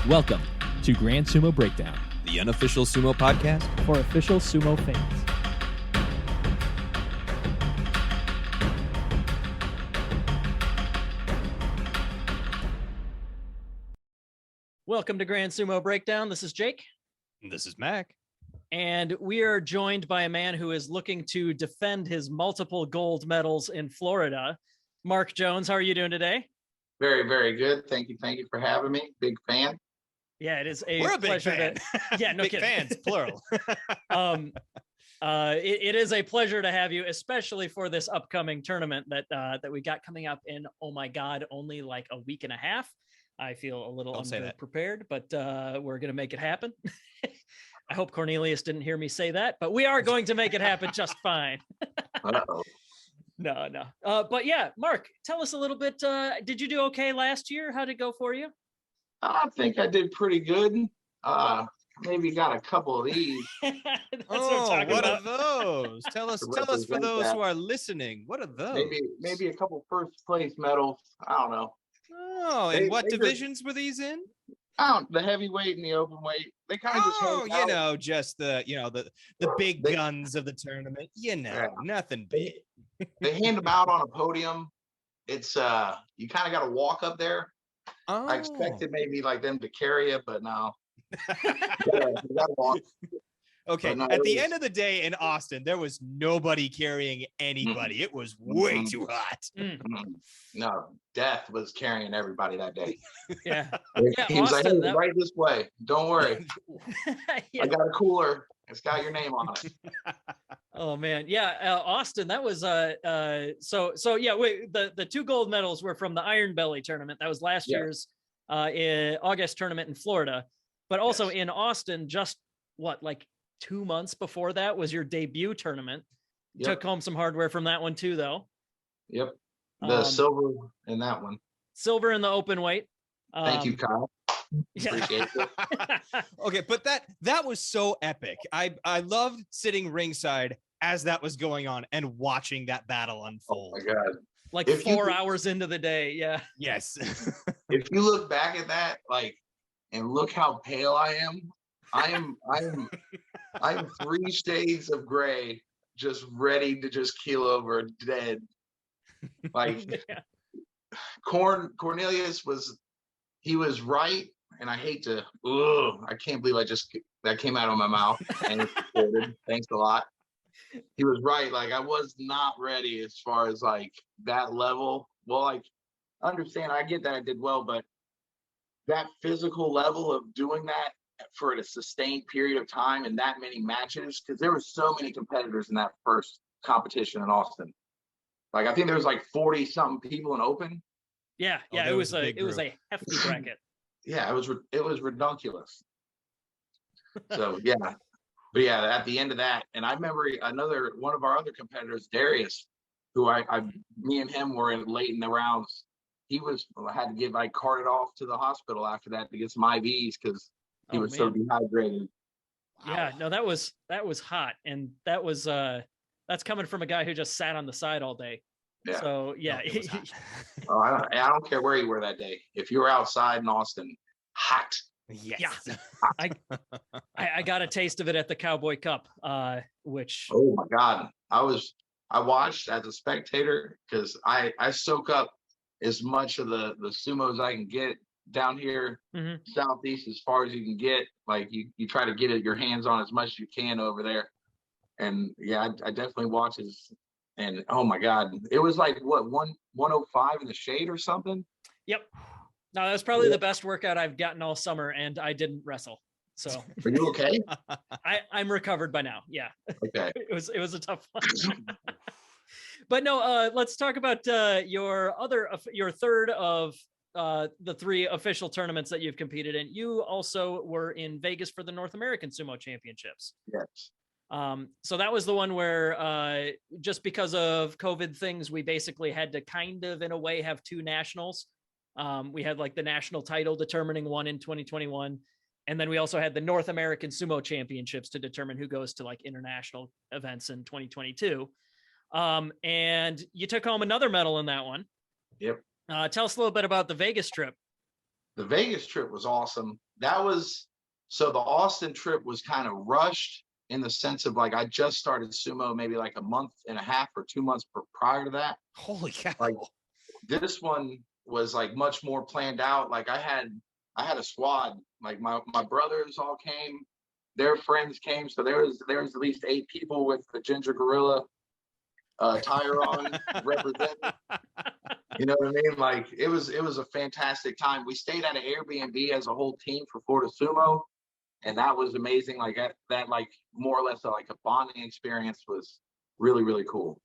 Welcome to Grand Sumo Breakdown, the unofficial sumo podcast for official sumo fans. Welcome to Grand Sumo Breakdown. This is Jake. This is Mac. And we are joined by a man who is looking to defend his multiple gold medals in Florida. Mark Jones, how are you doing today? Very, very good. Thank you. Thank you for having me. Big fan. Yeah, it is We're a big pleasure fan. Yeah, no big kidding. fans, plural. It is a pleasure to have you, especially for this upcoming tournament that we got coming up in, oh my God, only like a week and a half. I feel a little underprepared, but we're going to make it happen. I hope Cornelius didn't hear me say that, but we are going to make it happen just fine. Uh-oh. No. But yeah, Mark, tell us a little bit. Did you do okay last year? How did it go for you? I think I did pretty good. Maybe got a couple of these. That's what what about. are those? Tell us for those who are listening. What are those? Maybe a couple first place medals. I don't know. Oh, and what divisions were these in? The heavyweight and the open weight. They kind of just the big guns of the tournament. Nothing big. They hand them out on a podium. It's you kind of got to walk up there. Oh. I expected maybe like them to carry it, but no. You gotta walk. Okay, no, at the end of the day in Austin, there was nobody carrying anybody. It was way too hot. No, Death was carrying everybody that day. Yeah. He was Austin, like, hey, right this way. Don't worry. Yeah. I got a cooler. It's got your name on it. Oh man. Yeah. Austin, that was so yeah, wait, the two gold medals were from the Iron Belly tournament. That was last year's in August tournament in Florida. But also in Austin, just like 2 months before that was your debut tournament. Yep. Took home some hardware from that one too, though. Yep. The silver in that one. Silver in the open weight. Thank you, Kyle. Yeah. Appreciate it. Okay, but that was so epic. I loved sitting ringside as that was going on and watching that battle unfold. Oh my God. Like 4 hours into the day. Yeah. Yes. If you look back at that, and look how pale I am. I am 3 shades of gray, just ready to just keel over dead. Cornelius was right, and I hate to. I can't believe that came out of my mouth and it's recorded. Thanks a lot. He was right. I was not ready as far as that level. Well, understand. I get that I did well, but that physical level of doing that for a sustained period of time and that many matches, because there were so many competitors in that first competition in Austin. I think there was 40 something people in open. Yeah. It was a hefty bracket. Yeah, it was ridiculous. So yeah, but yeah, at the end of that, and I remember one of our other competitors, Darius, who me and him were late in the rounds. He had to get carted off to the hospital after that to get some IVs because he was so dehydrated. Yeah, no, that was hot, and that was that's coming from a guy who just sat on the side all day. Yeah. So yeah, I don't care where you were that day. If you were outside in Austin, hot. Yes. Yeah. I got a taste of it at the Cowboy Cup, which. Oh my God, I watched as a spectator because I soak up as much of the sumos I can get down here, Southeast, as far as you can get. You try to get your hands on as much as you can over there. And yeah, I definitely watch and oh my God, it was 105 in the shade or something. Yep. No, that was probably the best workout I've gotten all summer, and I didn't wrestle. So are you okay? I'm recovered by now. Yeah. Okay. It was a tough one. But no, let's talk about your third of the 3 official tournaments that you've competed in. You also were in Vegas for the North American Sumo Championships. Yes. So that was the one where just because of COVID things, we basically had to kind of, in a way, have 2 nationals. We had the national title determining one in 2021. And then we also had the North American Sumo Championships to determine who goes to international events in 2022. And you took home another medal in that one. Yep. Tell us a little bit about the Vegas trip. The Vegas trip was awesome. So the Austin trip was kind of rushed in the sense of like I just started sumo maybe like a month and a half or 2 months prior to that. Holy cow. Like this one was like much more planned out. Like I had a squad. Like my brothers all came, their friends came. So there was at least 8 people with the Ginger Gorilla tire on representing. You know what I mean? Like it was a fantastic time. We stayed at an Airbnb as a whole team for Florida Sumo, and that was amazing. Like that like more or less like a bonding experience was really, really cool.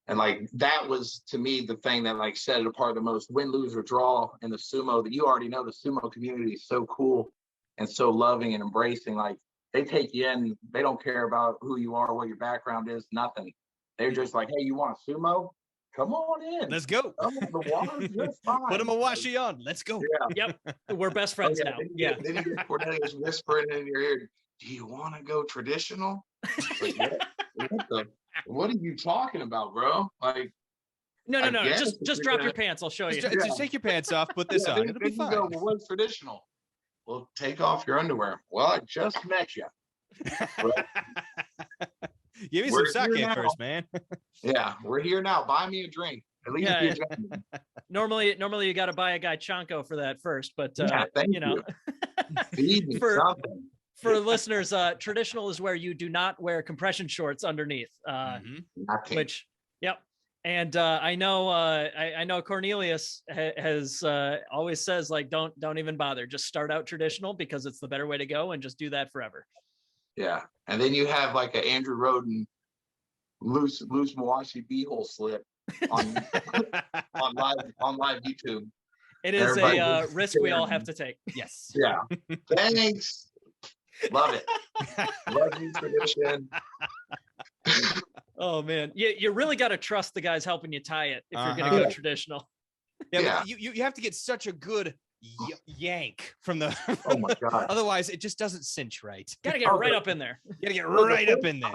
And like that was to me the thing that like set it apart the most. Win, lose, or draw in the sumo, that you already know the sumo community is so cool and so loving and embracing. Like they take you in, they don't care about who you are, what your background is, nothing. They're just like, hey, you want a sumo? Come on in. Let's go. The water's just fine. Put him a washi on. Let's go. Yeah. Yep. We're best friends now. Yeah. Then you get Cornelius whispering in your ear, do you want to go traditional? Like, what are you talking about, bro? Like, no. Just drop your pants. I'll show you. Just take your pants off. Put this on. It'll be fine. Go, well, what's traditional? Well, take off your underwear. Well, I just met you. Give me some sake first, man. Yeah, we're here now. Buy me a drink. At least yeah. Normally you got to buy a guy Chanko for that first, but you know, for listeners, traditional is where you do not wear compression shorts underneath, which, yep. And I know Cornelius has always says like, don't even bother. Just start out traditional because it's the better way to go, and just do that forever. Yeah. And then you have like an Andrew Roden loose Mawashi beehole slip on live YouTube. It is a risk we all have to take. Yes. Yeah. Thanks. Love it. Love you, tradition. Oh man. You really got to trust the guys helping you tie it if you're going to go traditional. Yeah. You have to get such a good yank from the oh my god, otherwise it just doesn't cinch right. Gotta get right up in there. Gotta get right up in there.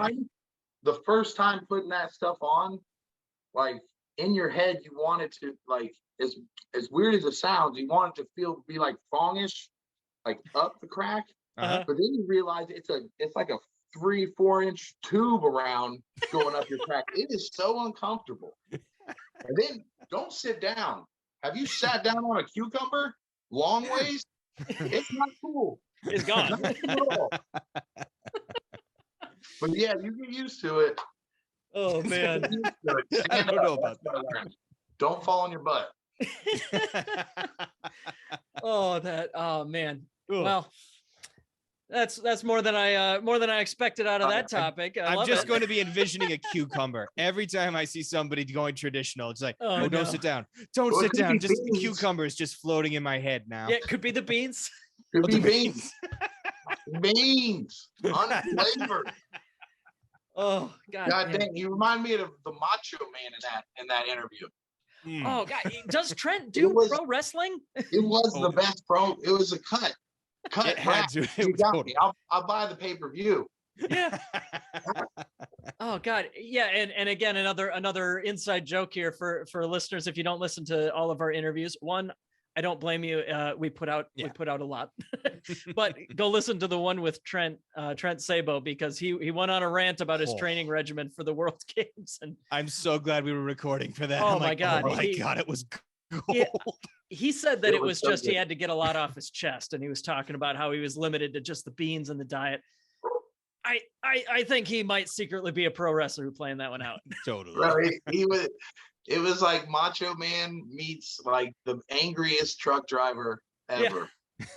The first time putting that stuff on, like in your head you want it to, like, as weird as it sounds, you want it to be like fongish, like up the crack. But then you realize it's like a 3-4 inch tube around going up your crack. It is so uncomfortable. And then don't sit down. Have you sat down on a cucumber long ways? It's not cool. It's gone. Cool. But yeah, you get used to it. Oh man. I don't know about that. Don't fall on your butt. Oh man. Ooh. Well, that's more than I expected out of that topic. I'm just going to be envisioning a cucumber every time I see somebody going traditional. It's like, oh, don't sit down. Don't sit down. Just cucumbers just floating in my head now. Yeah, it could be the beans. Could be beans. Beans. Unflavored. Oh God. God dang, you remind me of the Macho Man in that interview. Oh God. Does Trent do pro wrestling? It was the best pro. It was a cut. It had to. You got me. I'll buy the pay-per-view. Yeah. Oh God. Yeah. And again, another inside joke here for listeners. If you don't listen to all of our interviews, one, I don't blame you. We put out a lot, but go listen to the one with Trent Sabo, because he went on a rant about his training regimen for the World Games. And I'm so glad we were recording for that. Oh my God. Oh my God. It was gold. Yeah. He said that it was so just good. He had to get a lot off his chest, and he was talking about how he was limited to just the beans and the diet. I think he might secretly be a pro wrestler playing that one out. Totally. Right. It was like Macho Man meets like the angriest truck driver ever. Yeah.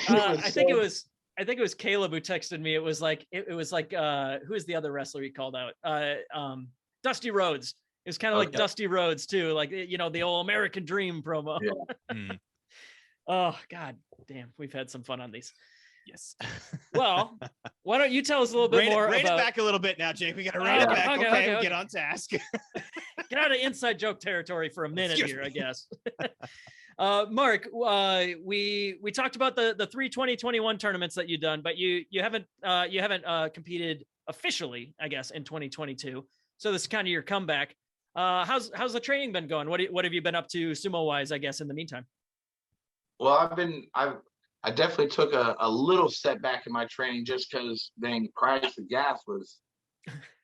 I think it was Caleb who texted me. It was like who is the other wrestler he called out? Dusty Rhodes. It was kind of like Dusty Rhodes too, like, you know, the old American Dream promo. Yeah. Oh God damn, we've had some fun on these. Yes. Well, why don't you tell us a little bit more? Rein it back a little bit now, Jake. We got to rein it back. Okay, get on task. Get out of inside joke territory for a minute here, I guess. Mark, we talked about the 3 2021 tournaments that you've done, but you haven't competed officially, I guess, in 2022. So this is kind of your comeback. How's the training been going? What have you been up to sumo wise, I guess, in the meantime? Well, I definitely took a little setback in my training just because dang price of gas was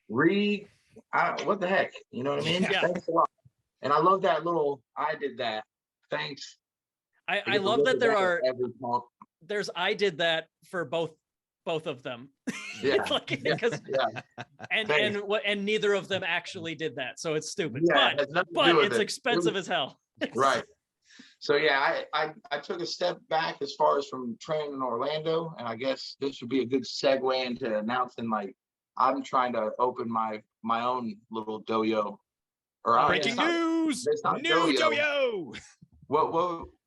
what the heck, you know what I mean? Yeah. Thanks a lot. And I love that little I did that. Thanks. I love that every pump. I did that for both of them. Yeah. Because yeah. and neither of them actually did that. So it's stupid. Yeah, but it's expensive as hell. Right. So yeah, I took a step back as far as from training in Orlando, and I guess this would be a good segue into announcing I'm trying to open my own little dojo. Breaking news! It's not New dojo.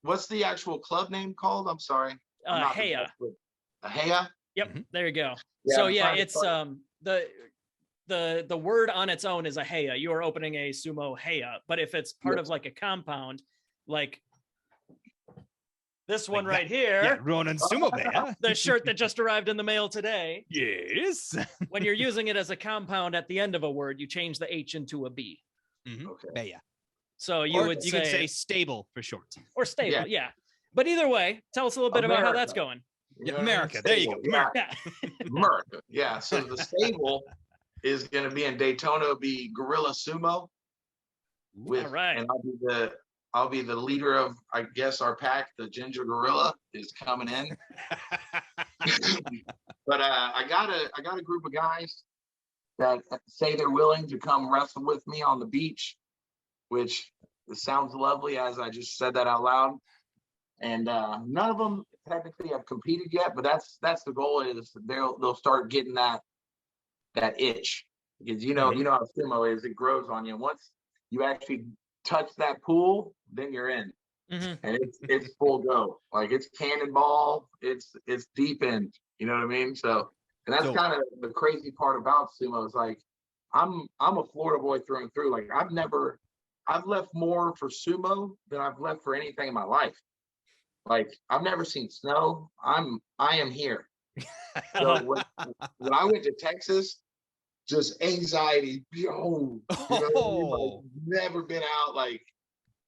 What's the actual club name called? I'm sorry. Heya. Heya? Yep, there you go. Yeah, so yeah, it's the word on its own is a heya. You are opening a sumo heya, but if it's part of like a compound, like this one right here, yeah, Ronin Sumo Heya, the shirt that just arrived in the mail today. Yes. When you're using it as a compound at the end of a word, you change the H into a B. Mm-hmm. Okay. Heya. So you could say stable for short, or stable, yeah. But either way, tell us a little bit about how that's going. Yeah, America. There you go. America. America. Yeah. So the stable is going to be in Daytona. It'll be Gorilla Sumo. All right. And I'll be the leader of, I guess, our pack. The Ginger Gorilla is coming in. But I got a group of guys that say they're willing to come wrestle with me on the beach, which sounds lovely as I just said that out loud. And none of them technically have competed yet, but that's the goal. Is they'll start getting that itch, because you know how sumo is, it grows on you. And once you actually touch that pool, then you're in. And it's full go, like it's cannonball, it's deep end, you know what I mean? So, and that's kind of the crazy part about sumo is like I'm a Florida boy through and through. Like I've left more for sumo than I've left for anything in my life. Like I've never seen snow. I am here. So when I went to Texas, just anxiety. Yo, you know what I mean? Like, never been out. Like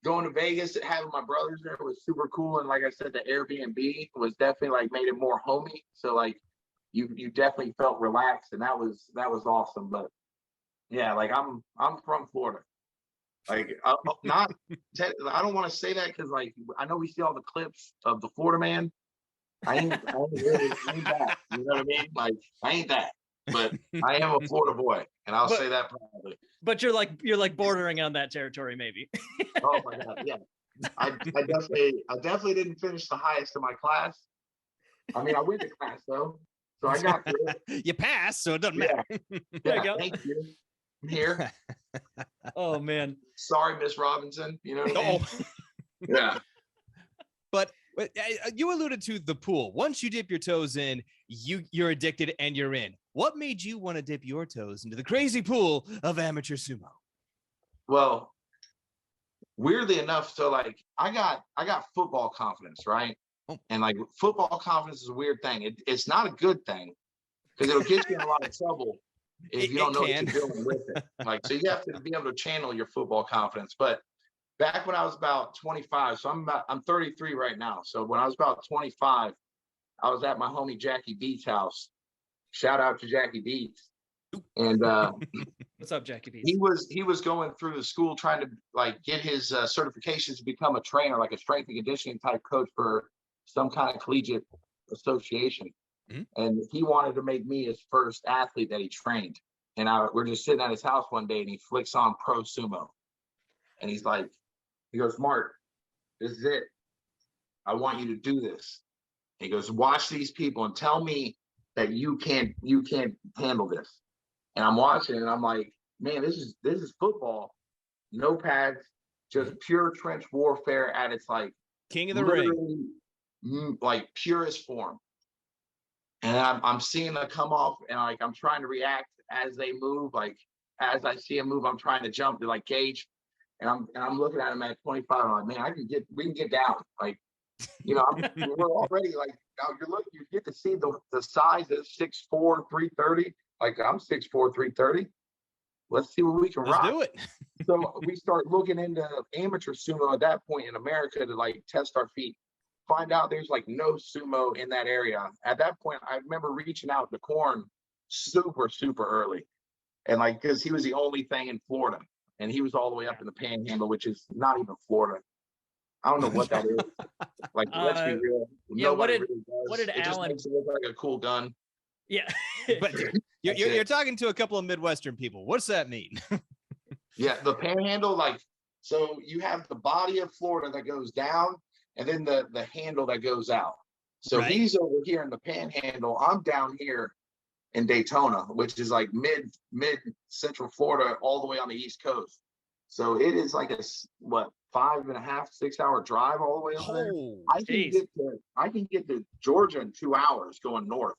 going to Vegas, having my brothers there was super cool. And like I said, the Airbnb was definitely like made it more homey. So like you definitely felt relaxed, and that was awesome. But yeah, like I'm from Florida. Like I don't want to say that because like I know we see all the clips of the Florida man. I ain't that. You know what I mean? Like I ain't that, but I am a Florida boy, and I'll say that proudly. But you're like bordering on that territory, maybe. Oh my God, yeah. I definitely didn't finish the highest in my class. I mean, I went to class though, so I got through. You passed, so it doesn't matter. There you go. Thank you. I'm here. Oh man. Sorry, Miss Robinson. You know what I mean? Yeah. But you alluded to the pool. Once you dip your toes in, you're addicted and you're in. What made you want to dip your toes into the crazy pool of amateur sumo? Well, weirdly enough, so like I got football confidence, right? And like football confidence is a weird thing. It's not a good thing because it'll get you in a lot of trouble if you don't know what you're doing with it. Like, so you have to be able to channel your football confidence. But back when I was about 25, so I'm 33 right now. So when I was about 25, I was at my homie Jackie Beats' house. Shout out to Jackie Beats. And what's up, Jackie Beats? He was going through the school trying to like get his certifications to become a trainer, like a strength and conditioning type coach for some kind of collegiate association. And he wanted to make me his first athlete that he trained. And we're just sitting at his house one day, and he flicks on Pro Sumo. And he goes, Mark, this is it. I want you to do this. And he goes, watch these people and tell me that you can't handle this. And I'm watching, and I'm like, man, this is football. No pads, just pure trench warfare at its like king of the ring, like purest form. And I'm seeing them come off, and like I'm trying to react as they move. Like as I see them move, I'm trying to jump to like gauge. And I'm looking at him at 25. I'm like, man, we can get down. Like, you know, we're already like, now you get to see the size of 6'4", 330. Like I'm 6'4", 330. Let's see what we can rock. Let's do it. So we start looking into amateur sumo at that point in America to like test our feet. find out there's like no sumo in that area. At that point, I remember reaching out to Corn super, super early. And like, because he was the only thing in Florida, and he was all the way up in the Panhandle, which is not even Florida. I don't know what that is. Like, let's be real. Yeah, Nobody really does. what did it just Alan? makes it look like a cool gun. Yeah, But you're talking to a couple of Midwestern people. What's that mean? Yeah, the Panhandle, like, so you have the body of Florida that goes down, and then the handle that goes out. So Right. he's over here in the Panhandle. I'm down here in Daytona, which is like mid central Florida, all the way on the East Coast. So it is like a 5.5, 6 hour drive all the way over there. I can get to Georgia in 2 hours going north.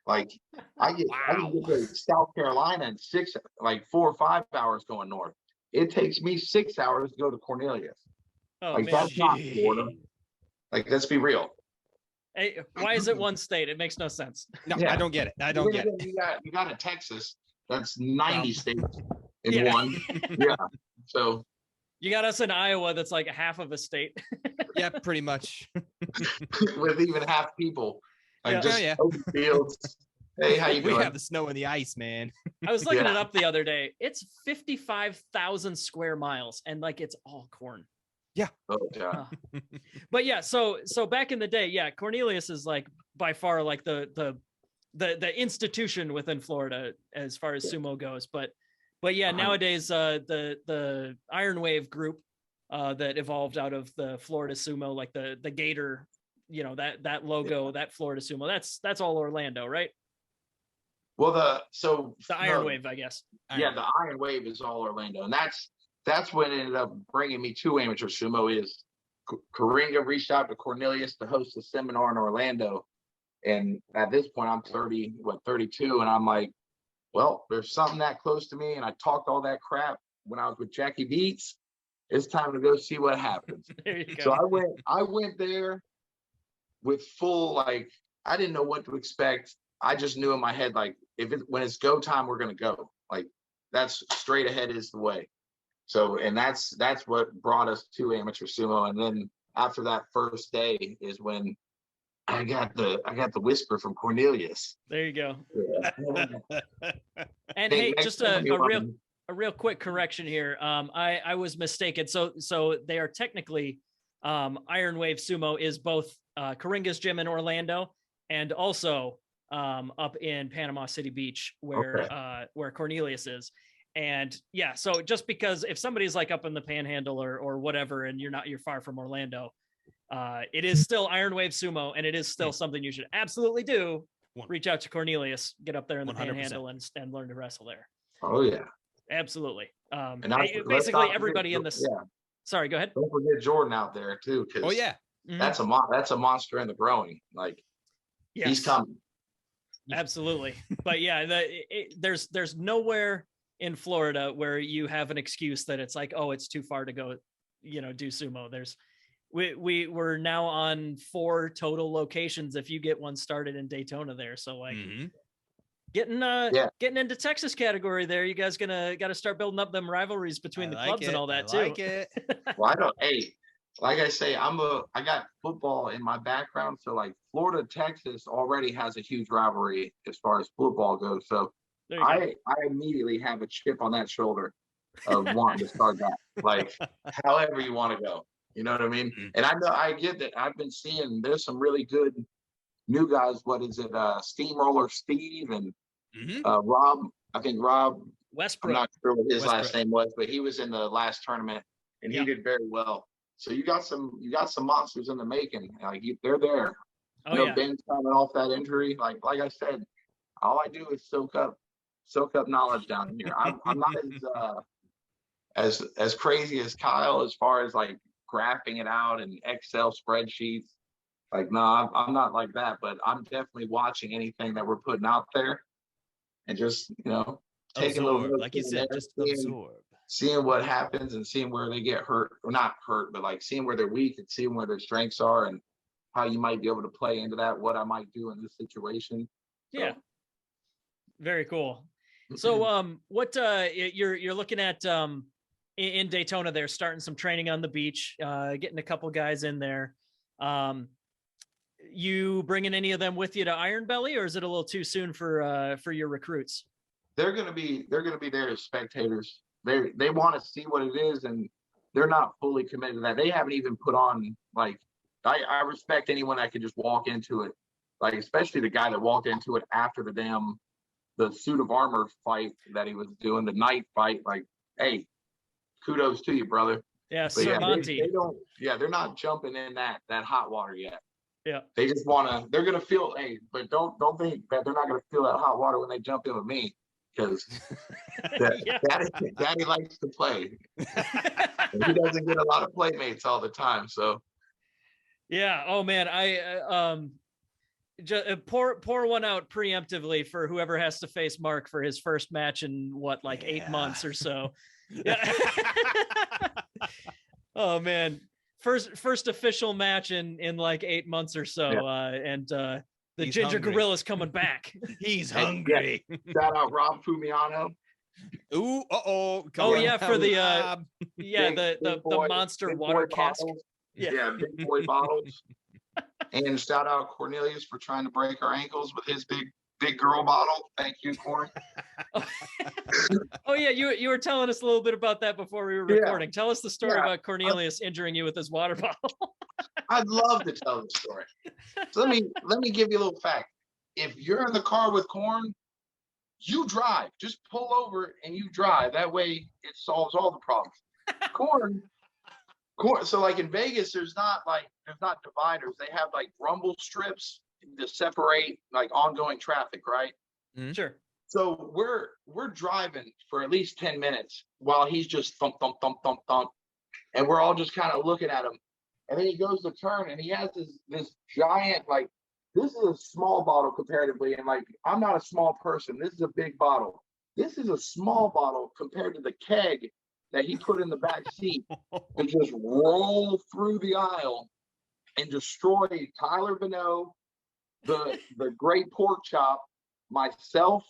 Like I can get to South Carolina in 4 or 5 hours going north. It takes me 6 hours to go to Cornelius. Oh, like man. that's not Florida. Like, let's be real. Hey, why is it one state? It makes no sense. No, Yeah. I don't get it. I don't get it. You got a Texas that's 90 states in Yeah. one. Yeah. So You got us in Iowa that's like half of a state. Yeah, pretty much. with even half people. Like Yeah. just Yeah. open fields. Hey, how you We doing? have the snow and the ice, man. I was looking Yeah. it up the other day. It's 55,000 square miles, and like it's all corn. Oh, God. But yeah, so back in the day, yeah, Cornelius is like by far like the institution within Florida as far as sumo goes. But yeah, nowadays the Iron Wave group that evolved out of the Florida sumo, like the gator, you know, that logo, that Florida sumo, that's all Orlando, right? Well, The Iron Wave, I guess. Yeah, the Iron Wave is all Orlando, and that's what ended up bringing me to amateur sumo. Is Coringa reached out to Cornelius to host a seminar in Orlando, and at this point I'm 32, and I'm like, well, there's something that close to me, and I talked all that crap when I was with Jackie Beats. It's time to go see what happens. There you go. So I went there with full, like, I didn't know what to expect. I just knew in my head, like, when it's go time, we're gonna go. Like, that's straight ahead is the way. So, and that's what brought us to amateur sumo. And then after that first day is when I got the whisper from Cornelius. There you go. Yeah. And hey, just a real quick correction here. I was mistaken. So they are technically Iron Wave Sumo is both Coringa's gym in Orlando and also up in Panama City Beach where Cornelius is. And yeah, so just because if somebody's like up in the Panhandle or whatever, and you're far from Orlando, it is still Iron Wave Sumo, and it is still something you should absolutely do. Reach out to Cornelius, get up there in the 100%. Panhandle and learn to wrestle there. Oh yeah, absolutely. And basically everybody in this. Yeah. Sorry, go ahead. Don't forget Jordan out there too. Oh yeah, that's a monster in the growing. Like, yes. He's coming. Absolutely, but yeah, there's nowhere in Florida where you have an excuse that it's like, oh, it's too far to go, do sumo. We're now on 4 total locations if you get one started in Daytona there. So like getting into Texas category there, you guys gotta start building up them rivalries between the clubs and all that too. Like it. Well, like I say, I got football in my background. So like Florida, Texas already has a huge rivalry as far as football goes. So I immediately have a chip on that shoulder of wanting to start that, like, however you want to go. You know what I mean? And I get that. I've been seeing there's some really good new guys. What is it? Steamroller Steve and Rob. I think Rob Westbrook. I'm not sure what his last name was, but he was in the last tournament and he did very well. So you got some monsters in the making. Like, they're there. Ben's coming off that injury. Like I said, all I do is soak up knowledge down here. I'm not as crazy as Kyle as far as like graphing it out in Excel spreadsheets. Like, no, I'm not like that, but I'm definitely watching anything that we're putting out there and just, taking a little, like you said, just absorb. Seeing what happens and seeing where they get hurt, or not hurt, but like seeing where they're weak and seeing where their strengths are and how you might be able to play into that, what I might do in this situation. Yeah. Very cool. So what you're looking at in Daytona there, starting some training on the beach, getting a couple guys in there. You bringing any of them with you to Iron Belly, or is it a little too soon for your recruits? They're gonna be there as spectators. They want to see what it is, and they're not fully committed to that. They haven't even put on like I respect anyone that could just walk into it, like especially the guy that walked into it after the suit of armor fight that he was doing, the night fight. Like, hey, kudos to you, brother. Yeah, But Sir yeah, Monty. they don't. Yeah, they're not jumping in that hot water yet. Yeah, they just want to. They're gonna feel. Hey, but don't think that they're not gonna feel that hot water when they jump in with me, because yeah. Daddy likes to play. He doesn't get a lot of playmates all the time, so. Yeah. Oh man, I just pour one out preemptively for whoever has to face Mark for his first match in what, like 8 months or so. Yeah. Oh man, first official match in like 8 months or so. Yeah. And the He's Ginger hungry. Gorilla's coming back. He's hungry. Shout out Rob Fumiano. Ooh, Oh yeah, for the the boy, monster big water boy cask. bottles. Yeah. Yeah, big boy bottles. And shout out Cornelius for trying to break our ankles with his big girl bottle. Thank you, Corn. Oh yeah, you were telling us a little bit about that before we were recording. Tell us the story about Cornelius injuring you with his water bottle. I'd love to tell the story. So let me give you a little fact. If you're in the car with Corn, you drive. Just pull over and you drive. That way it solves all the problems. Corn. So like in Vegas, there's not dividers. They have like rumble strips to separate like ongoing traffic, right? Mm-hmm. Sure. So we're driving for at least 10 minutes while he's just thump, thump, thump, thump, thump. And we're all just kind of looking at him. And then he goes to turn and he has this giant, like, this is a small bottle comparatively. And like, I'm not a small person. This is a big bottle. This is a small bottle compared to the keg that he put in the back seat and just roll through the aisle and destroy Tyler Beno, the great pork chop, myself.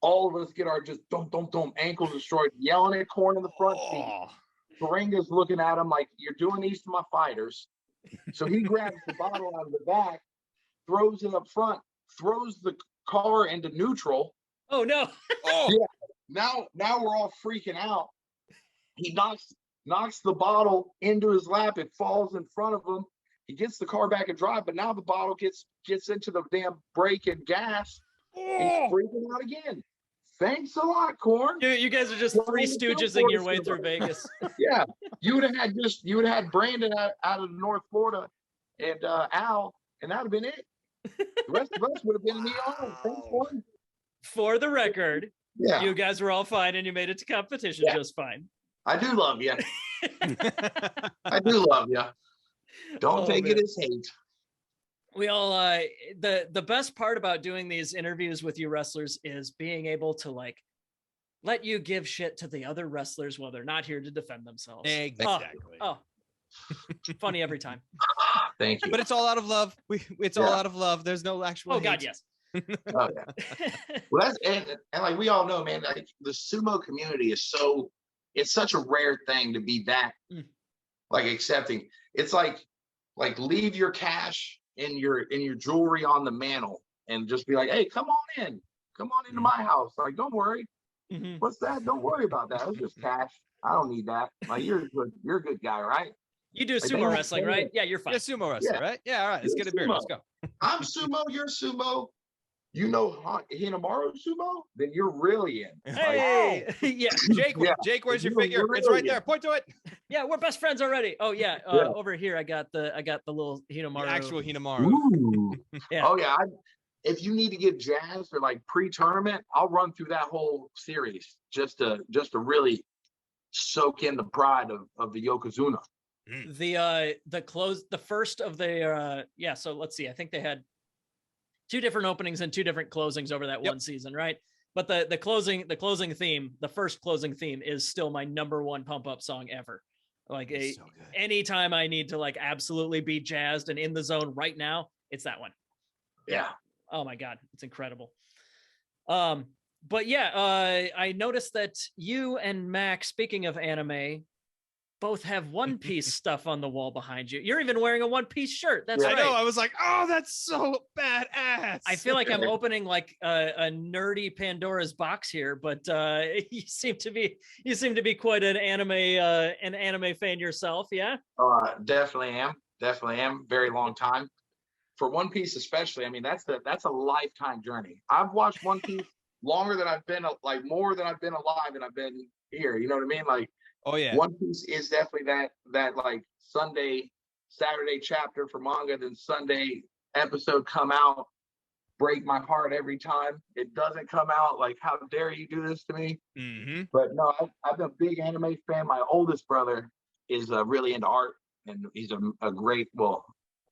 All of us get our just don't ankles destroyed, yelling at Corn in the front seat. Faringa's looking at him like, you're doing these to my fighters. So he grabs the bottle out of the back, throws it up front, throws the car into neutral. Oh no. Yeah. Now we're all freaking out. He knocks the bottle into his lap. It falls in front of him. He gets the car back and drive, but now the bottle gets into the damn brake and gas. He's freaking out again. Thanks a lot, Corn. You guys are just Three Stooges-ing your way through Vegas. Yeah, you would have had Brandon out of North Florida and Al, and that would have been it. The rest of us would have been in the ER. Thanks, Corn. For the record, yeah, you guys were all fine and you made it to competition just fine. I do love you. I do love you. Don't take it as hate. We all the best part about doing these interviews with you wrestlers is being able to like let you give shit to the other wrestlers while they're not here to defend themselves. Exactly. Oh, funny every time. Thank you. But it's all out of love. It's all out of love. There's no actual hate. God, yes. Oh yeah. Well, that's and like we all know, man, like the sumo community is it's such a rare thing to be that like accepting. It's like leave your cash in your jewelry on the mantle and just be like, hey, come on into my house. Like, don't worry. What's that? Don't worry about that. It's just cash. I don't need that. Like, you're a good guy, right? You do sumo wrestling, right? Yeah, you're fine. You're sumo wrestler, right? Yeah, all right. Let's get a beer. Let's go. I'm sumo. You're sumo. You know Hinamaru sumo? Then you're really in. Hey, yeah. Jake, where's your figure? It's right there. Point to it. Yeah, we're best friends already. Oh yeah, over here I got the little Hinamaru. The actual Hinamaru. Ooh. Yeah. Oh yeah. If you need to get jazzed for like pre-tournament, I'll run through that whole series just to really soak in the pride of the Yokozuna. The first of the so let's see. I think they had 2 different openings and 2 different closings over that one season, right? But the closing theme, the first closing theme is still my #1 pump up song ever. Like anytime I need to like absolutely be jazzed and in the zone right now, it's that one. Yeah. Oh my God, it's incredible. But yeah, I noticed that you and Mac, speaking of anime, both have One Piece stuff on the wall behind you. You're even wearing a One Piece shirt. That's right. I know. I was like, oh, that's so badass. I feel like I'm opening like a nerdy Pandora's box here, but you seem to be quite an anime fan yourself. Yeah. Definitely am. Very long time. For One Piece especially, I mean, that's a lifetime journey. I've watched One Piece longer than I've been, like more than I've been alive and I've been here. You know what I mean? Like, oh yeah, One Piece is definitely that like Saturday chapter for manga, then Sunday episode come out, break my heart every time it doesn't come out. Like, how dare you do this to me? Mm-hmm. But no, I'm a big anime fan. My oldest brother is really into art, and he's a great, well,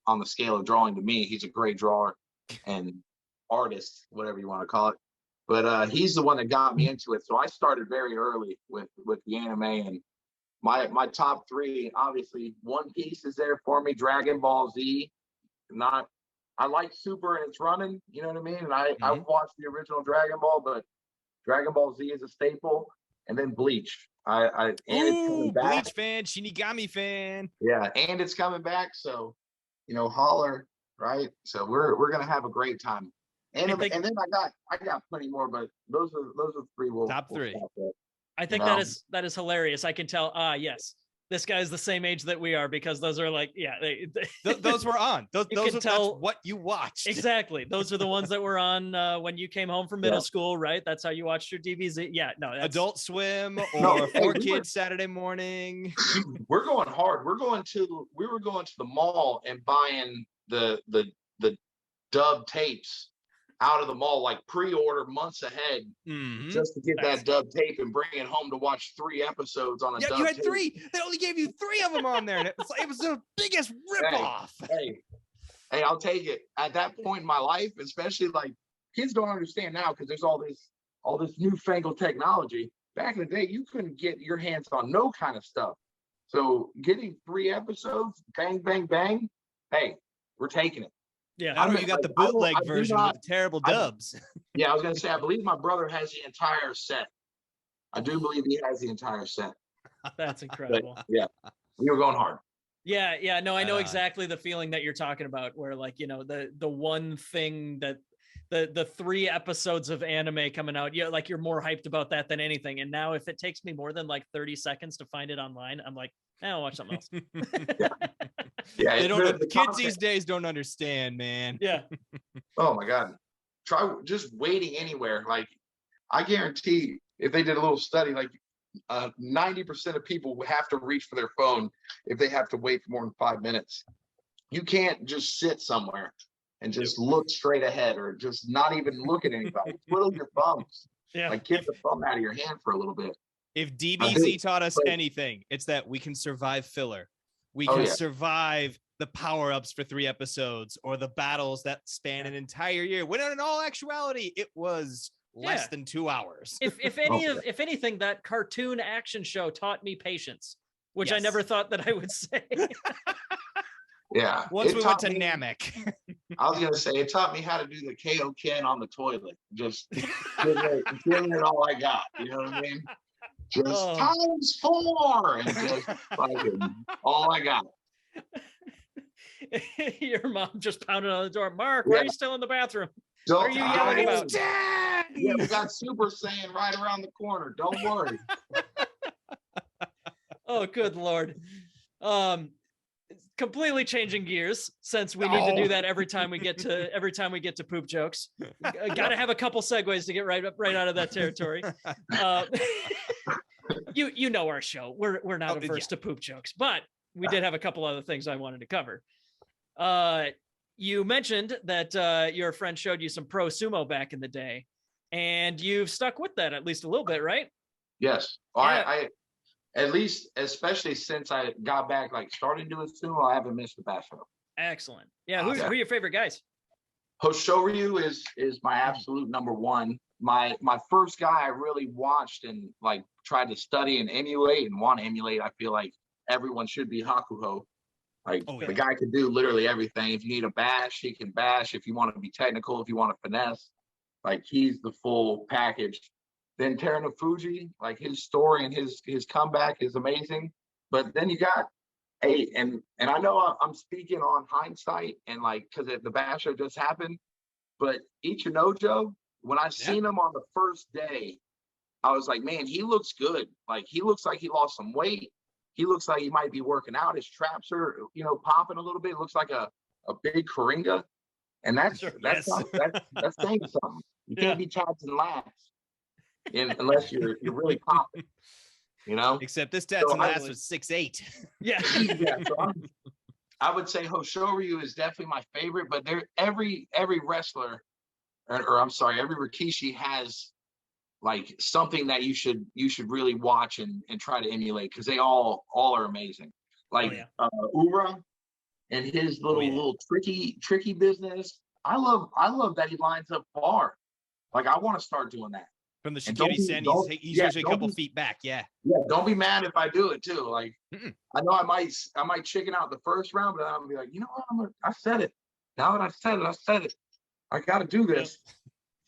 on the scale of drawing to me, he's a great drawer and artist, whatever you want to call it. But he's the one that got me into it. So I started very early with the anime, and my top three, obviously, One Piece is there for me. Dragon Ball Z, I like Super and it's running, you know what I mean? And I watched the original Dragon Ball, but Dragon Ball Z is a staple. And then Bleach. And it's coming back. Bleach fan, Shinigami fan. Yeah, and it's coming back. So, holler, right? So we're gonna have a great time. And then I got plenty more, but those are three. Top three. I think that is hilarious. I can tell. Yes, this guy's the same age that we are, because those are like, yeah, those were on. Those can tell that's what you watched. Exactly. Those are the ones that were on when you came home from middle school, right? That's how you watched your DBZ. Yeah, no, Adult Swim or 4Kids Saturday morning. We're going hard. We were going to the mall and buying the dub tapes out of the mall, like pre-order months ahead, just to get that dub tape and bring it home to watch 3 episodes on a dub tape. You had 3. They only gave you 3 of them on there, and it was the biggest ripoff. Hey, I'll take it. At that point in my life, especially, like, kids don't understand now because there's all this newfangled technology. Back in the day, you couldn't get your hands on no kind of stuff. So getting 3 episodes, bang, bang, bang, hey, we're taking it. Yeah, I know you got the bootleg version with the terrible dubs. Yeah, I was gonna say, I believe my brother has the entire set. I do believe he has the entire set. That's incredible. But, yeah, we were going hard. Yeah, no, I know exactly the feeling that you're talking about, where, like, the one thing that the 3 episodes of anime coming out, like, you're more hyped about that than anything. And now if it takes me more than like 30 seconds to find it online, I'm like, I'll watch something else. Yeah, the kids these days don't understand, man. Yeah. Oh my God. Try just waiting anywhere. Like, I guarantee if they did a little study, like 90% of people have to reach for their phone if they have to wait for more than 5 minutes. You can't just sit somewhere and just look straight ahead, or just not even look at anybody. Twiddle your thumbs. Yeah. Like, get the thumb out of your hand for a little bit. If DBZ taught us anything, it's that we can survive filler. We can survive the power-ups for 3 episodes, or the battles that span an entire year. When in all actuality, it was less than 2 hours. If anything, that cartoon action show taught me patience, which I never thought that I would say. Yeah. Once we went to Namek. I was gonna say, it taught me how to do the KO Ken on the toilet. Just giving it all I got. You know what I mean? Just times 4, and just fucking all I got. Your mom just pounded on the door. Mark, why are you still in the bathroom? What are you yelling about? Yeah, we got Super Saiyan right around the corner. Don't worry. Oh, good Lord. Completely changing gears, since we need to do that every time we get to poop jokes. Got to have a couple segues to get right out of that territory. You know our show. We're not averse to poop jokes, but we did have a couple other things I wanted to cover. You mentioned that your friend showed you some pro sumo back in the day, and you've stuck with that at least a little bit, right? Yes. I at least, especially since I got back, like, starting doing sumo, I haven't missed a basho. Excellent. Yeah. Who are your favorite guys? Hoshoryu is my absolute number one. My first guy I really watched and, like, tried to study and emulate and want to emulate. I feel like everyone should be Hakuho. Like, the guy can do literally everything. If you need a bash, he can bash. If you want to be technical, if you want to finesse, like, he's the full package. Then Terunofuji, like, his story and his comeback is amazing. But then you got and I know I'm speaking on hindsight and like because the basher just happened, but Ichinojo, when I seen him on the first day, I was like, man, he looks good. Like he looks like he lost some weight. He looks like he might be working out. His traps are, popping a little bit. It looks like a big Karinga. And that's that's saying something. You can't be tats and lats unless you're really popping, Except this tats and lats was 6'8". Yeah. So I would say Hoshoryu is definitely my favorite, but every wrestler, or I'm sorry, every Rikishi has like something that you should really watch and try to emulate because they all are amazing. Like Ura and his little tricky business. I love that he lines up far. Like I want to start doing that. From the Shigiri Sen, he's usually a couple feet back. Yeah. Yeah. Don't be mad if I do it too. Like I know I might chicken out the first round, but I'm gonna be like, you know what? I said it. Now that I said it. I got to do this.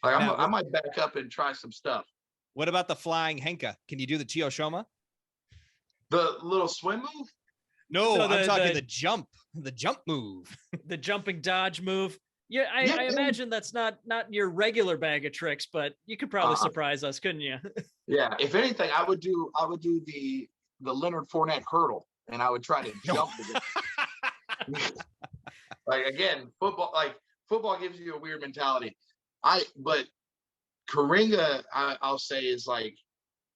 Like I might back up and try some stuff. What about the flying Henka? Can you do the Chiyoshoma? The little swim move? No, I'm talking the jump move. The jumping dodge move. Yeah, I imagine that's not your regular bag of tricks, but you could probably surprise us, couldn't you? Yeah. If anything, I would do the Leonard Fournette hurdle, and I would try to jump. Like again, football gives you a weird mentality. But Karinga, I'll say, is like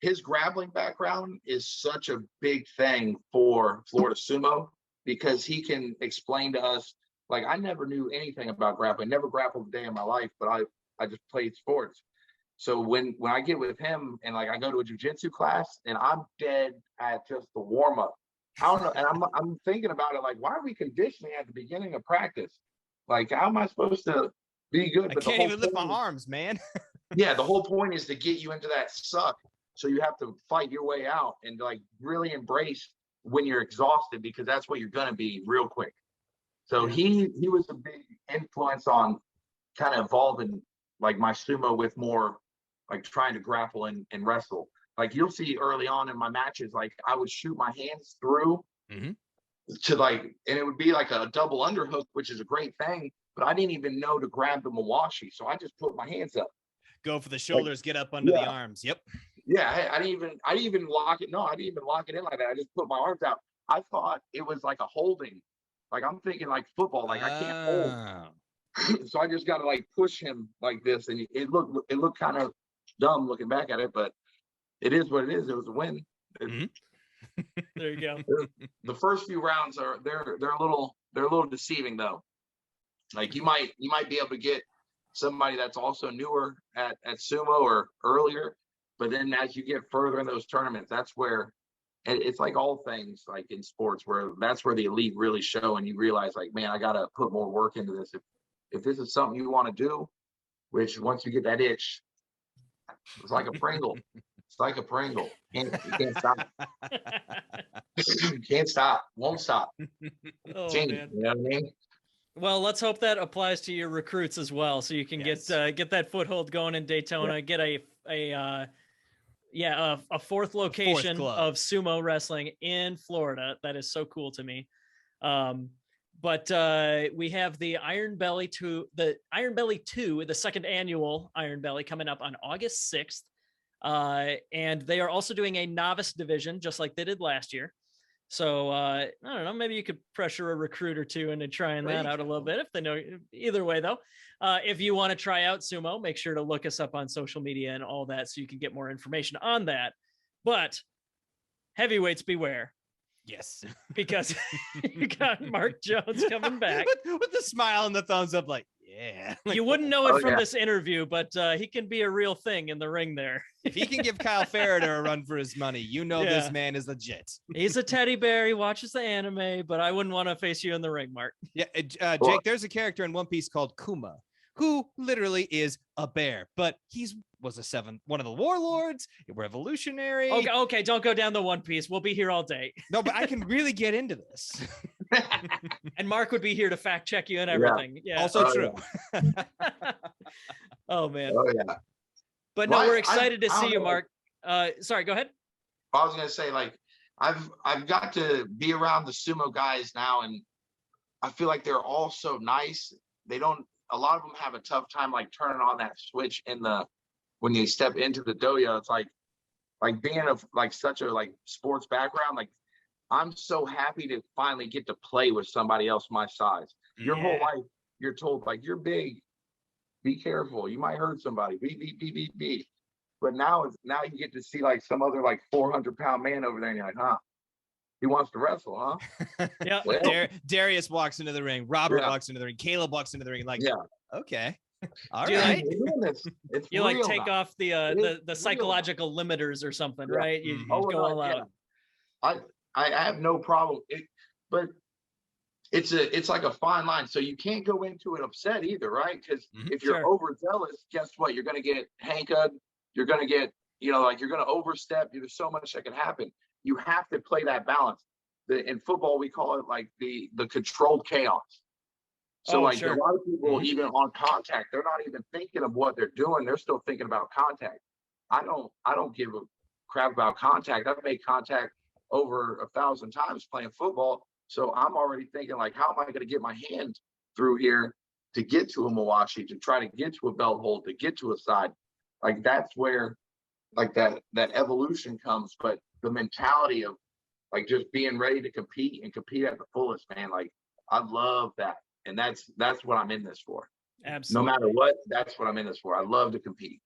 his grappling background is such a big thing for Florida Sumo because he can explain to us. Like I never knew anything about grappling, never grappled a day in my life, but I just played sports. So when I get with him and like I go to a jiu-jitsu class and I'm dead at just the warm up, I don't know, and I'm thinking about it like, why are we conditioning at the beginning of practice? Like how am I supposed to be good? But I can't even lift my arms, man. Yeah, the whole point is to get you into that suck. So you have to fight your way out and like really embrace when you're exhausted because that's what you're gonna be real quick. So he was a big influence on kind of evolving like my sumo with more like trying to grapple and wrestle. Like you'll see early on in my matches, like I would shoot my hands through to like, and it would be like a double underhook, which is a great thing, but I didn't even know to grab the Mawashi. So I just put my hands up. Go for the shoulders, get up under the arms. Yep. Yeah, I didn't even lock it. No, I didn't even lock it in like that. I just put my arms out. I thought it was like a holding. Like I'm thinking like football, like I can't hold. So I just got to like push him like this, and it looked kind of dumb looking back at it, but it is what it is. It was a win. There you go. The first few rounds they're a little deceiving though. Like you might be able to get somebody that's also newer at sumo or earlier, but then as you get further in those tournaments, that's where it's like all things like in sports where that's where the elite really show and you realize like, man, I got to put more work into this. If this is something you want to do, which once you get that itch, it's like a Pringle. It's like a Pringle. You can't stop. Can't stop. Won't stop. Oh, Change, man. you know what I mean? Well, let's hope that applies to your recruits as well, so you can get that foothold going in Daytona. Get a fourth location of sumo wrestling in Florida. That is so cool to me. But we have the Iron Belly 2, the second annual Iron Belly coming up on August 6th. And they are also doing a novice division, just like they did last year. So I don't know, maybe you could pressure a recruit or two into trying that out a little bit if they know. Either way, though, if you want to try out sumo, make sure to look us up on social media and all that so you can get more information on that. But heavyweights beware. Yes, because you got Mark Jones coming back with the smile and the thumbs up, like, yeah. Like, you wouldn't know it from this interview, but he can be a real thing in the ring there. If he can give Kyle Farrader a run for his money, you know this man is legit. He's a teddy bear. He watches the anime, but I wouldn't want to face you in the ring, Mark. Yeah, Jake, there's a character in One Piece called Kuma, who literally is a bear, but was one of the warlords, a revolutionary. Okay, don't go down the One Piece. We'll be here all day. No, but I can really get into this. And Mark would be here to fact check you and everything. Yeah. Also true. Yeah. Oh man. Oh yeah. But no, we're excited to see you, Mark. Sorry, go ahead. I was gonna say, like, I've got to be around the sumo guys now, and I feel like they're all so nice. A lot of them have a tough time like turning on that switch when they step into the dojo. It's like being such a sports background, like I'm so happy to finally get to play with somebody else my size. Your whole life you're told like, you're big, be careful, you might hurt somebody, be. But now you get to see like some other like 400-pound man over there, and you're like, huh? He wants to wrestle, huh? Yeah. Well, Darius walks into the ring. Robert walks into the ring. Caleb walks into the ring. Like, okay, all right. You like take off the psychological limiters or something, right? You go all out. I have no problem. But it's like a fine line. So you can't go into it upset either, right? Because if you're overzealous, guess what? You're going to get handcuffed. You're going to get, you're going to overstep. There's so much that can happen. You have to play that balance. In football, we call it like the controlled chaos. So a lot of people, even on contact, they're not even thinking of what they're doing. They're still thinking about contact. I don't give a crap about contact. I've made contact over 1,000 times playing football. So I'm already thinking like, how am I going to get my hand through here to get to a Mawashi, to try to get to a belt hold, to get to a side? Like that's where like that evolution comes. But the mentality of like just being ready to compete and compete at the fullest, man. Like I love that. And that's what I'm in this for. Absolutely. No matter what, that's what I'm in this for. I love to compete.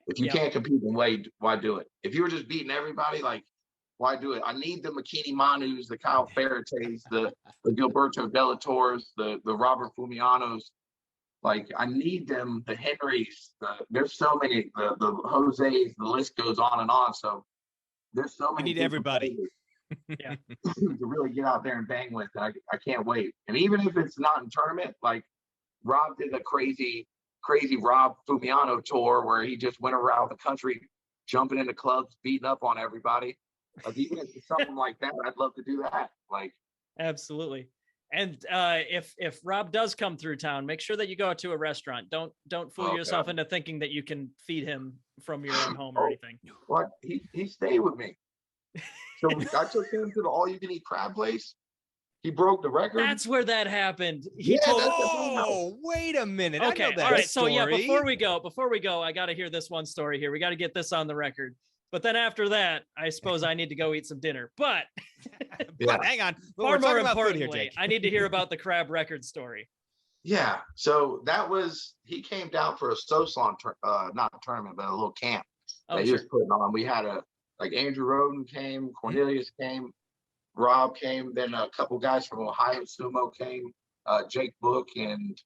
If you can't compete, then why do it? If you were just beating everybody, like, why do it? I need the Makini Manus, the Kyle Farates, the Gilberto Dellators, the Robert Fumianos. Like, I need them, the Henrys. There's so many, the Jose's, the list goes on and on. So there's so many. We need everybody. To really get out there and bang with. I can't wait. And even if it's not in tournament, like Rob did a crazy Rob Fumiano tour where he just went around the country jumping into clubs, beating up on everybody. Like even if it's something like that, I'd love to do that. Like absolutely. And if Rob does come through town, make sure that you go to a restaurant. Don't fool yourself into thinking that you can feed him from your own home or anything. What? He stayed with me. So I took him to the all-you-can-eat crab place. He broke the record. That's where that happened. Wait a minute. Okay, I know that all right. story. So before we go, I got to hear this one story here. We got to get this on the record. But then after that, I suppose I need to go eat some dinner. But hang on. Far more importantly, I need to hear about the crab record story. Yeah. So he came down for a Soslon, not a tournament, but a little camp that he was putting on. We had Andrew Roden came, Cornelius came, Rob came, then a couple guys from Ohio Sumo came, Jake Book and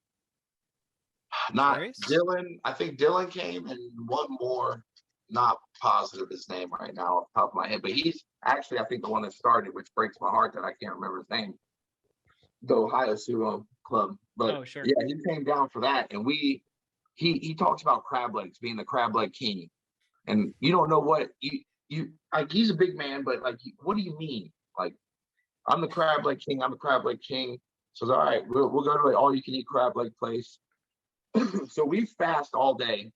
Dylan. I think Dylan came and one more, not positive his name right now off the top of my head, but he's actually, I think, the one that started, which breaks my heart that I can't remember his name, the Ohio Sumo Club. But yeah, he came down for that. And he talks about crab legs, being the crab leg king. And you don't know what you like, he's a big man, but like, what do you mean? Like, I'm the crab leg king. I'm the crab leg king. So all right, we'll go to an all you can eat crab leg place. So we fast all day.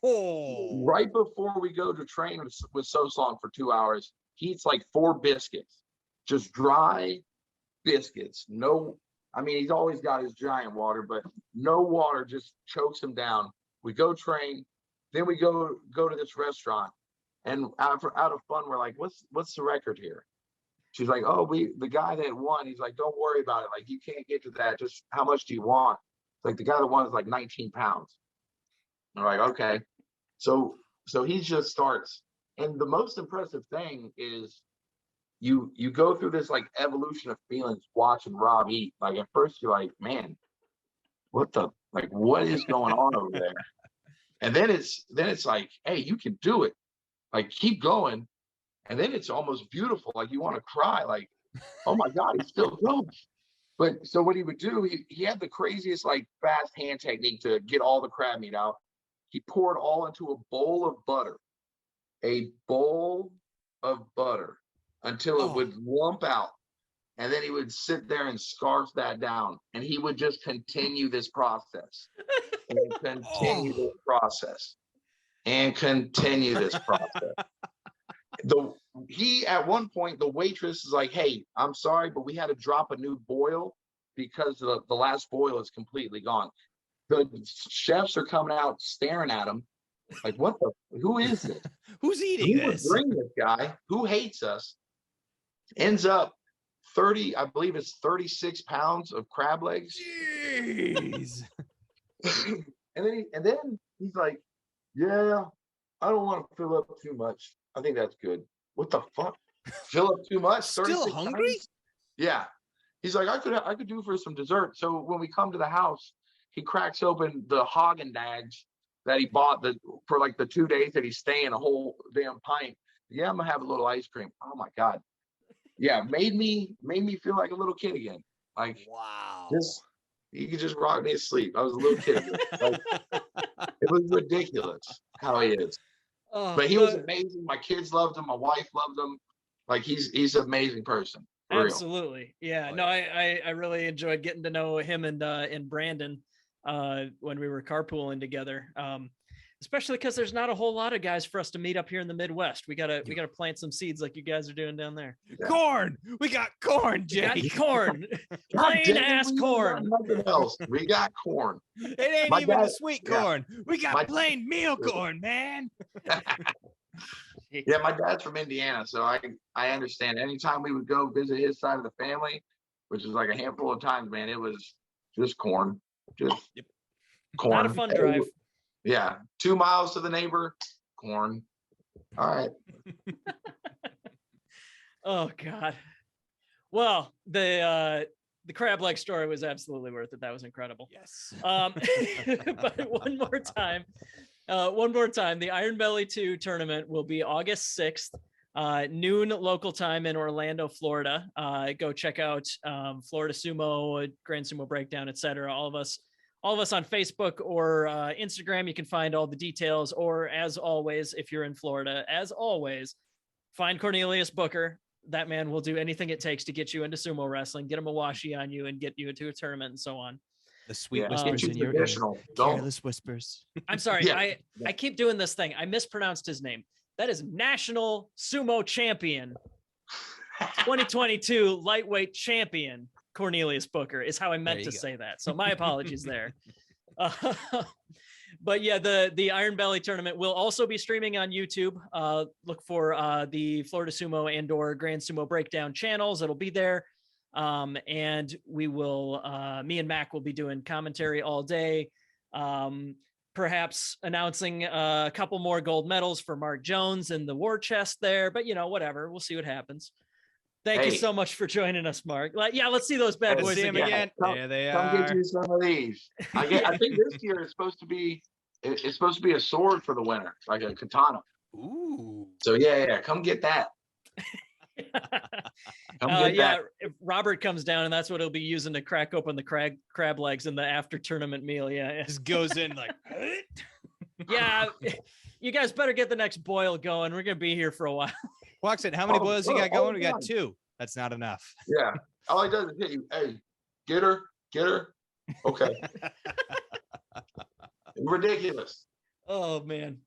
Right before we go to train with Soslon for 2 hours, he eats like 4 biscuits, just dry biscuits. No, I mean, he's always got his giant water, but no water, just chokes him down. We go train, then we go to this restaurant. And out of fun, we're like, what's the record here? She's like, the guy that won, he's like, don't worry about it. Like, you can't get to that. Just how much do you want? It's like the guy that won is like 19 pounds. I'm like, okay. So he just starts. And the most impressive thing is you go through this like evolution of feelings watching Rob eat. Like at first you're like, man, what is going on over there? And then it's like, hey, you can do it. Like, keep going. And then it's almost beautiful. Like, you want to cry. Like, oh, my God, he's still going. But so what he would do, he had the craziest, like, fast hand technique to get all the crab meat out. He poured all into a bowl of butter. A bowl of butter until it would lump out. And then he would sit there and scarf that down. And he would just continue this process. And continue this process. And continue this process. At one point, the waitress is like, "Hey, I'm sorry, but we had to drop a new boil because the last boil is completely gone." The chefs are coming out staring at him like, who is this? Who's eating Who would this? bring this guy who hates us? Ends up 30, I believe it's 36 pounds of crab legs. Jeez. and then he's like, "Yeah, I don't want to fill up too much. I think that's good." What the fuck? Fill up too much? Still hungry? Pounds? Yeah. He's like, I could do for some dessert. So when we come to the house, he cracks open the Haagen-Dazs that he bought for like the 2 days that he's staying, a whole damn pint. "Yeah, I'm gonna have a little ice cream." Oh my God. Yeah, made me feel like a little kid again. Like, wow. He could just rock me to sleep. I was a little kid again. Like, it was ridiculous how he is. But he was amazing. My kids loved him. My wife loved him. Like, he's an amazing person. Absolutely. Yeah. No, I really enjoyed getting to know him and Brandon when we were carpooling together. Especially because there's not a whole lot of guys for us to meet up here in the Midwest. We gotta plant some seeds like you guys are doing down there. Yeah. Corn. We got corn, Jay. We got corn. Plain ass corn. Nothing else. We got corn. It ain't My even dad- the sweet corn. We got plain meal corn, man. Yeah, my dad's from Indiana, so I understand. Anytime we would go visit his side of the family, which is like a handful of times, man, it was just corn. Just corn. Not a fun drive. Yeah. 2 miles to the neighbor, corn. All right. Oh God. Well, the crab leg story was absolutely worth it. That was incredible. Yes. But one more time, the Iron Belly 2 tournament will be August 6th, noon local time in Orlando, Florida. Go check out Florida Sumo, Grand Sumo Breakdown, etc. All of us on Facebook or Instagram. You can find all the details. Or as always, if you're in Florida, as always, find Cornelius Booker. That man will do anything it takes to get you into sumo wrestling, get him a washi on you, and get you into a tournament and so on. The sweet whispers in your ear. Careless whispers. I'm sorry. Yeah. I keep doing this thing. I mispronounced his name. That is National Sumo Champion 2022 Lightweight Champion Cornelius Booker is how I meant to say that. So my apologies there. But yeah, the Iron Belly tournament will also be streaming on YouTube. Look for the Florida Sumo and/or Grand Sumo Breakdown channels. It'll be there. And we will, me and Mac will be doing commentary all day. Perhaps announcing a couple more gold medals for Mark Jones in the war chest there, but whatever, we'll see what happens. Thank you so much for joining us, Mark. Let's see those bad boys again. There they are. Come get you some of these. I think this year it's supposed to be a sword for the winner, like a katana. Ooh. So yeah, come get that. If Robert comes down, and that's what he'll be using to crack open the crab legs in the after tournament meal. Yeah. Just goes in like. Yeah, you guys better get the next boil going. We're gonna be here for a while. Watson, how many boils you got going? We got 2. That's not enough. Yeah. All he does is hit you. Hey, get her. Okay. Ridiculous. Oh man.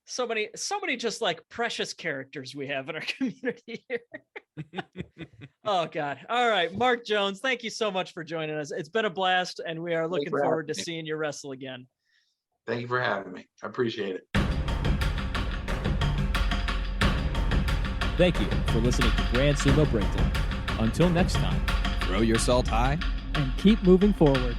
So many just like precious characters we have in our community here. Oh God. All right. Mark Jones, thank you so much for joining us. It's been a blast, and we are looking forward to seeing you wrestle again. Thank you for having me. I appreciate it. Thank you for listening to Grand Sumo Breakdown. Until next time, throw your salt high and keep moving forward.